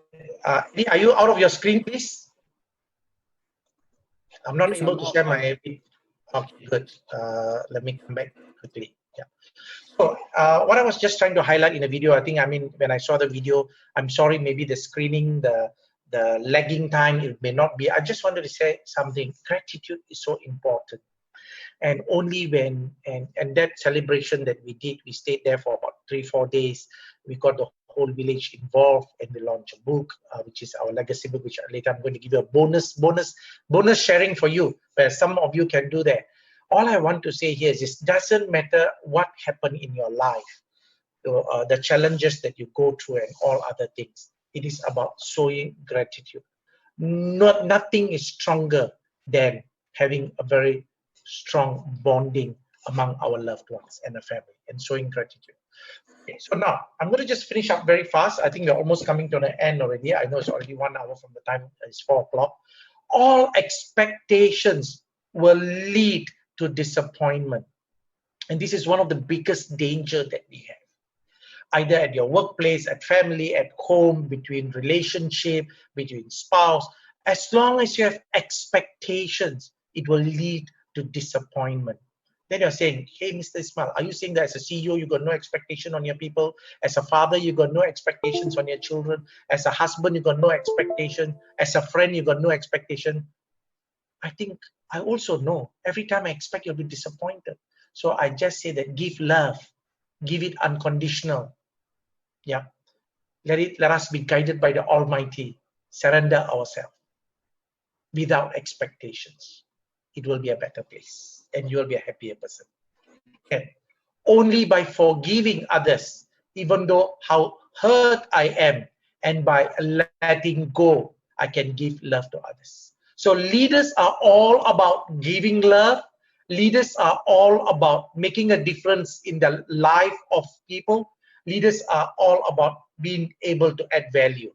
Eddie, are you out of your screen, please? I'm not able to share my, okay, good. Let me come back quickly. Yeah. So what I was just trying to highlight in the video, I think, I mean, when I saw the video, I'm sorry, maybe the screening, the lagging time, it may not be. I just wanted to say something. Gratitude is so important. And only when, and that celebration that we did, we stayed there for about 3-4 days. We got the whole village involved, and we launched a book, which is our legacy book, which later I'm going to give you a bonus sharing for you, where some of you can do that. All I want to say here is it doesn't matter what happened in your life, the challenges that you go through and all other things. It is about showing gratitude. Nothing is stronger than having a very strong bonding among our loved ones and the family and showing gratitude. Okay, so now I'm going to just finish up very fast. I think we're almost coming to the end already. I know it's already 1 hour from the time it's 4 o'clock. All expectations will lead to disappointment. And this is one of the biggest danger that we have. Either at your workplace, at family, at home, between relationship, between spouse. As long as you have expectations, it will lead to disappointment. Then you're saying, hey, Mr. Ismail, are you saying that as a CEO, you got no expectation on your people? As a father, you got no expectations on your children? As a husband, you got no expectation? As a friend, you got no expectation? I think I also know every time I expect, you'll be disappointed. So I just say that give love, give it unconditional. Yeah. Let us be guided by the Almighty. Surrender ourselves without expectations. It will be a better place and you will be a happier person. Okay. Only by forgiving others, even though how hurt I am, and by letting go, I can give love to others. So leaders are all about giving love. Leaders are all about making a difference in the life of people. Leaders are all about being able to add value.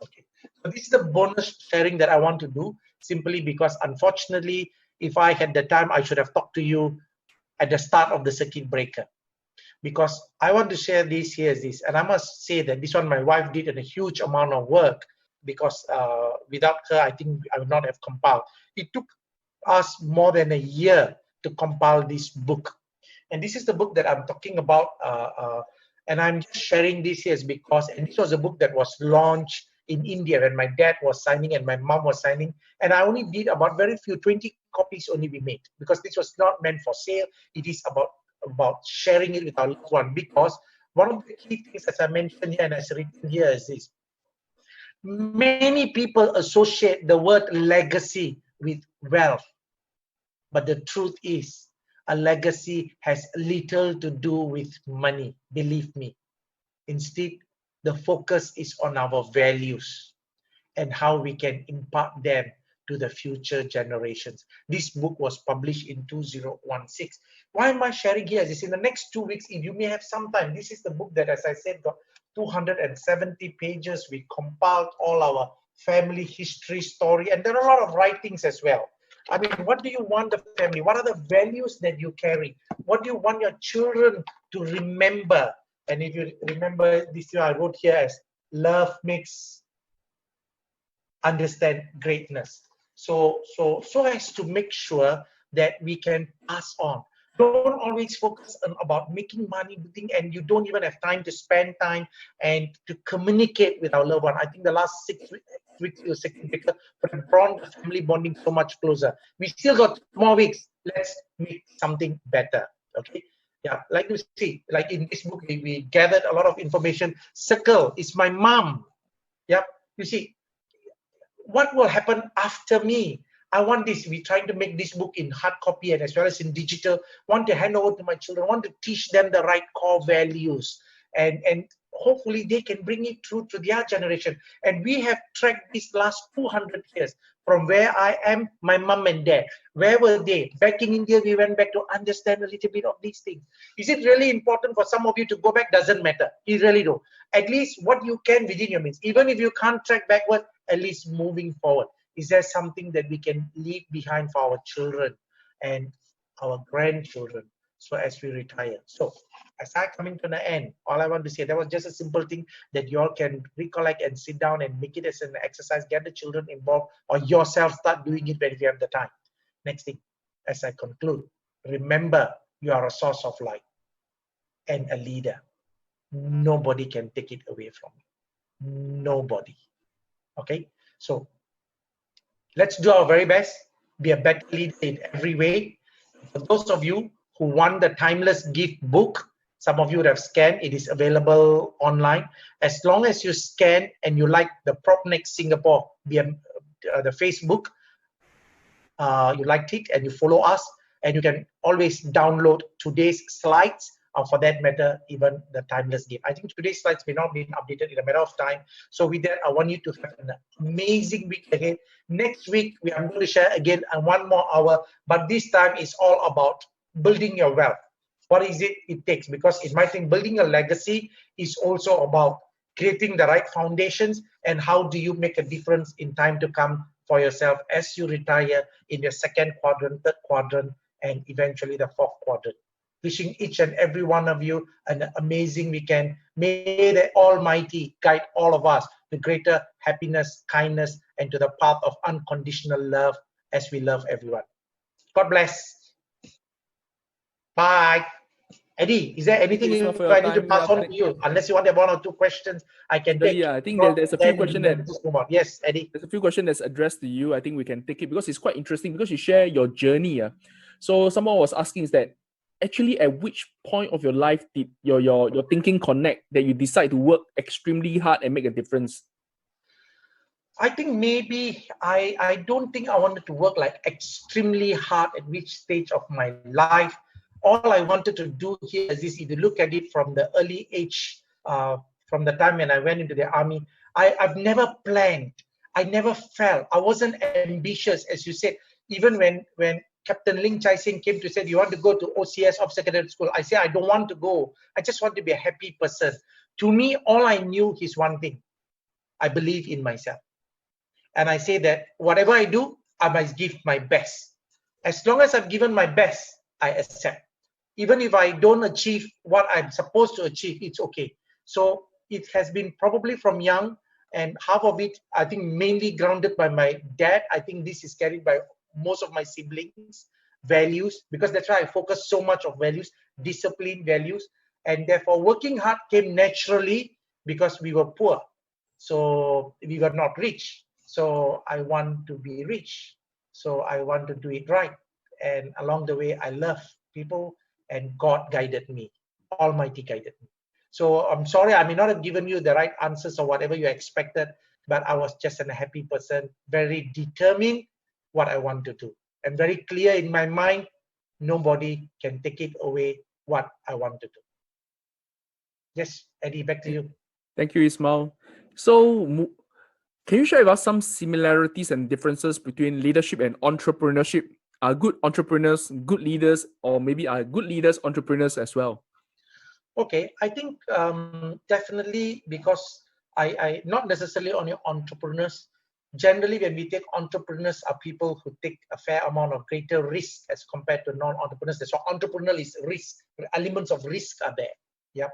Okay. So this is the bonus sharing that I want to do, simply because unfortunately, if I had the time, I should have talked to you at the start of the circuit breaker. Because I want to share this here is this, and I must say that this one my wife did a huge amount of work, because without her, I think I would not have compiled. It took us more than a year to compile this book. And this is the book that I'm talking about, and I'm just sharing this here because, and this was a book that was launched in India when my dad was signing and my mom was signing, and I only did about very few, 20 copies only we made, because this was not meant for sale. It is about sharing it with our loved one, because one of the key things, as I mentioned here and as written here, is this: many people associate the word legacy with wealth, but the truth is a legacy has little to do with money, believe me. Instead, the focus is on our values and how we can impart them to the future generations. This book was published in 2016. Why am I sharing here? This in the next 2 weeks, if you may have some time, this is the book that, as I said, got 270 pages. We compiled all our family history story, and there are a lot of writings as well. I mean, what do you want the family? What are the values that you carry? What do you want your children to remember? And if you remember this year, I wrote here as love makes understand greatness. So as to make sure that we can pass on. Don't always focus on about making money, and you don't even have time to spend time and to communicate with our loved one. I think the last 6 weeks was significant, but it brought the family bonding so much closer. We still got 2 more weeks. Let's make something better. Okay. Yeah, like you see, like in this book, we gathered a lot of information. Circle is my mom. Yep. You see, what will happen after me? I want this. We're trying to make this book in hard copy and as well as in digital. Want to hand over to my children. Want to teach them the right core values, and hopefully they can bring it through to their generation. And we have tracked these last 200 years from where I am, my mom and dad. Where were they? Back in India, we went back to understand a little bit of these things. Is it really important for some of you to go back? Doesn't matter. You really don't. At least what you can within your means. Even if you can't track backward, at least moving forward. Is there something that we can leave behind for our children and our grandchildren, so as we retire? So as I coming to the end, all I want to say, that was just a simple thing that you all can recollect and sit down and make it as an exercise, get the children involved, or yourself start doing it when you have the time. Next thing, as I conclude, remember you are a source of light and a leader. Nobody can take it away from you. Nobody. Okay, so let's do our very best, be a better leader in every way. For those of you who want the Timeless Gift book, some of you would have scanned, it is available online. As long as you scan and you like the PropNex Singapore, the Facebook, you liked it and you follow us, and you can always download today's slides, or for that matter, even the Timeless Gift. I think today's slides may not be updated in a matter of time. So with that, I want you to have an amazing week ahead. Next week, we are going to share again 1 more hour, but this time is all about building your wealth. What is it takes? Because in my thing, building a legacy is also about creating the right foundations, and how do you make a difference in time to come for yourself as you retire in your 2nd quadrant, 3rd quadrant, and eventually the 4th quadrant. Wishing each and every one of you an amazing weekend. May the Almighty guide all of us to greater happiness, kindness, and to the path of unconditional love as we love everyone. God bless. Bye. Eddie, is there anything I need to pass on to you? Unless you want to have 1 or 2 questions, I can take. Yeah, I think there's a few questions that yes, Eddie. There's a few questions that's addressed to you. I think we can take it because it's quite interesting because you share your journey. So someone was asking is that actually at which point of your life did your thinking connect that you decide to work extremely hard and make a difference? I think maybe I don't think I wanted to work like extremely hard at which stage of my life. All I wanted to do here is this: if you look at it from the early age, from the time when I went into the army, I've never planned. I never felt. I wasn't ambitious, as you said. Even when Captain Ling Chai Sing came to say, "You want to go to OCS of secondary school?" I said, "I don't want to go. I just want to be a happy person." To me, all I knew is one thing: I believe in myself, and I say that whatever I do, I must give my best. As long as I've given my best, I accept. Even if I don't achieve what I'm supposed to achieve, it's okay. So it has been probably from young, and half of it, I think, mainly grounded by my dad. I think this is carried by most of my siblings, values, because that's why I focus so much on values, discipline, values, and therefore working hard came naturally because we were poor. So we were not rich. So I want to be rich. So I want to do it right. And along the way, I love people, and God guided me. Almighty guided me. So I'm sorry, I may not have given you the right answers or whatever you expected, but I was just a happy person, very determined what I want to do, and very clear in my mind, nobody can take it away what I want to do. Yes, Eddie, back to you. Thank you, Ismail. So Can you share with us some similarities and differences between leadership and entrepreneurship? Are good entrepreneurs good leaders, or maybe are good leaders entrepreneurs as well? Okay, I think definitely, because I not necessarily only entrepreneurs. Generally, when we take entrepreneurs, are people who take a fair amount of greater risk as compared to non-entrepreneurs. So entrepreneurial is risk. Elements of risk are there. Yep.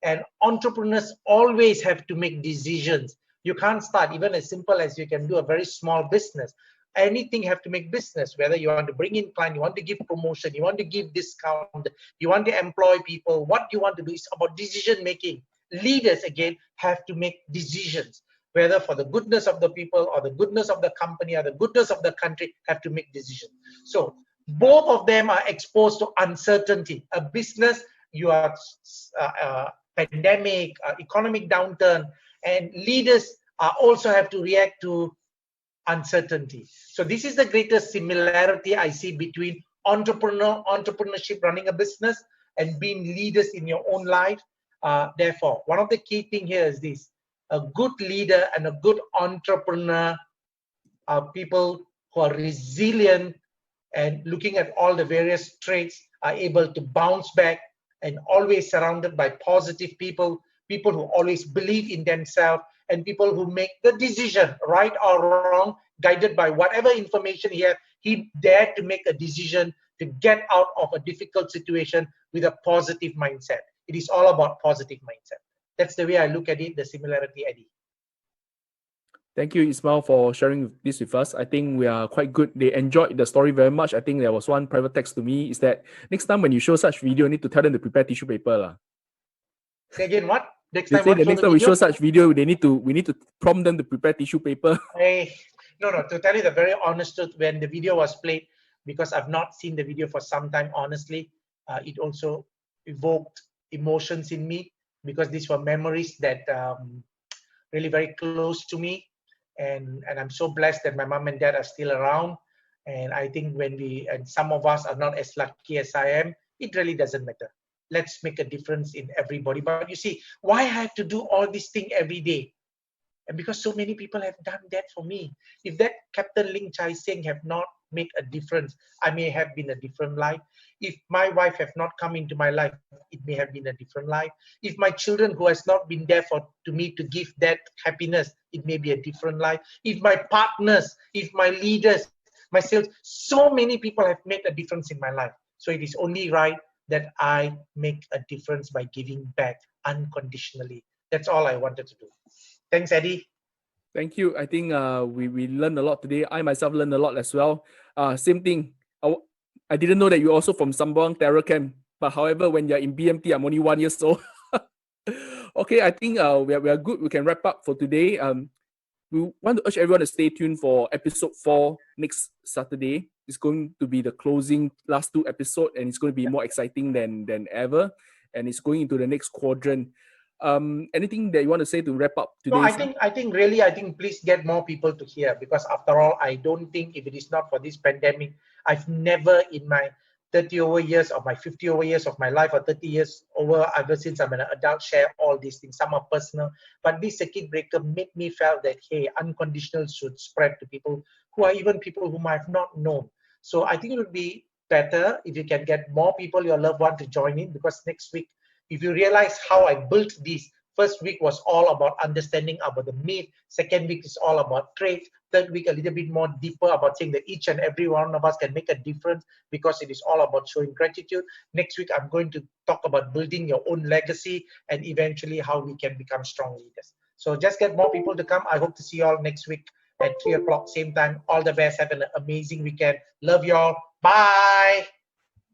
And entrepreneurs always have to make decisions. You can't start even as simple as you can do a very small business. Anything have to make business, whether you want to bring in client, you want to give promotion, you want to give discount, you want to employ people. What you want to do is about decision making. Leaders, again, have to make decisions, whether for the goodness of the people or the goodness of the company or the goodness of the country, have to make decisions. So both of them are exposed to uncertainty. A business, you are pandemic, economic downturn, and leaders also have to react to uncertainty. So this is the greatest similarity I see between entrepreneurship, running a business, and being leaders in your own life. Therefore, one of the key things here is this: a good leader and a good entrepreneur are people who are resilient and, looking at all the various traits, are able to bounce back, and always surrounded by positive people, people who always believe in themselves, and people who make the decision, right or wrong, guided by whatever information he had. He dared to make a decision to get out of a difficult situation with a positive mindset. It is all about positive mindset. That's the way I look at it, the similarity, Eddie. Thank you, Ismail, for sharing this with us. I think we are quite good. They enjoyed the story very much. I think there was one private text to me, is that next time when you show such video, you need to tell them to prepare tissue paper. Say again, what? They say the next time we show such video, we need to prompt them to prepare tissue paper. No, to tell you the very honest truth, when the video was played, because I've not seen the video for some time, honestly, it also evoked emotions in me, because these were memories that really very close to me, and I'm so blessed that my mom and dad are still around. And I think and some of us are not as lucky as I am, it really doesn't matter. Let's make a difference in everybody. But you see, why I have to do all these things every day? And because so many people have done that for me. If that Captain Ling Chai Seng have not made a difference, I may have been a different life. If my wife have not come into my life, it may have been a different life. If my children who has not been there to me to give that happiness, it may be a different life. If my partners, if my leaders, my sales, so many people have made a difference in my life. So it is only right that I make a difference by giving back unconditionally. That's all I wanted to do. Thanks, Eddie. Thank you. I think we learned a lot today. I myself learned a lot as well. Same thing. I didn't know that you're also from Sembawang Terror Camp. But however, when you're in BMT, I'm only 1 year old. Okay, I think we are good. We can wrap up for today. We want to urge everyone to stay tuned for episode 4 next Saturday. It's going to be the closing last 2 episodes, and it's going to be more exciting than ever. And it's going into the next quadrant. Anything that you want to say to wrap up today? No, I think please get more people to hear, because after all, I don't think, if it is not for this pandemic, I've never in my 30 over years or my 50 over years of my life, or 30 years over, ever since I'm an adult, share all these things. Some are personal, but this circuit breaker made me felt that, hey, unconditional should spread to people who are even people whom I have not known. So I think it would be better if you can get more people, your loved one, to join in, because next week, if you realize how I built this, first week was all about understanding about the myth. Second week is all about traits. Third week, a little bit more deeper about saying that each and every one of us can make a difference, because it is all about showing gratitude. Next week, I'm going to talk about building your own legacy, and eventually how we can become strong leaders. So just get more people to come. I hope to see you all next week at 3 o'clock, same time. All the best. Have an amazing weekend. Love you all. Bye.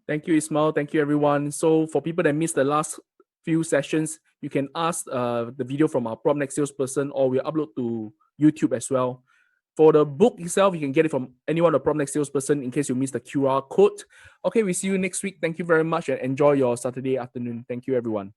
Thank you, Ismail. Thank you, everyone. So for people that missed the last few sessions, you can ask the video from our PropNex salesperson, or we'll upload to YouTube as well. For the book itself, you can get it from anyone of PropNex salesperson in case you missed the QR code. Okay, we see you next week. Thank you very much, and enjoy your Saturday afternoon. Thank you, everyone.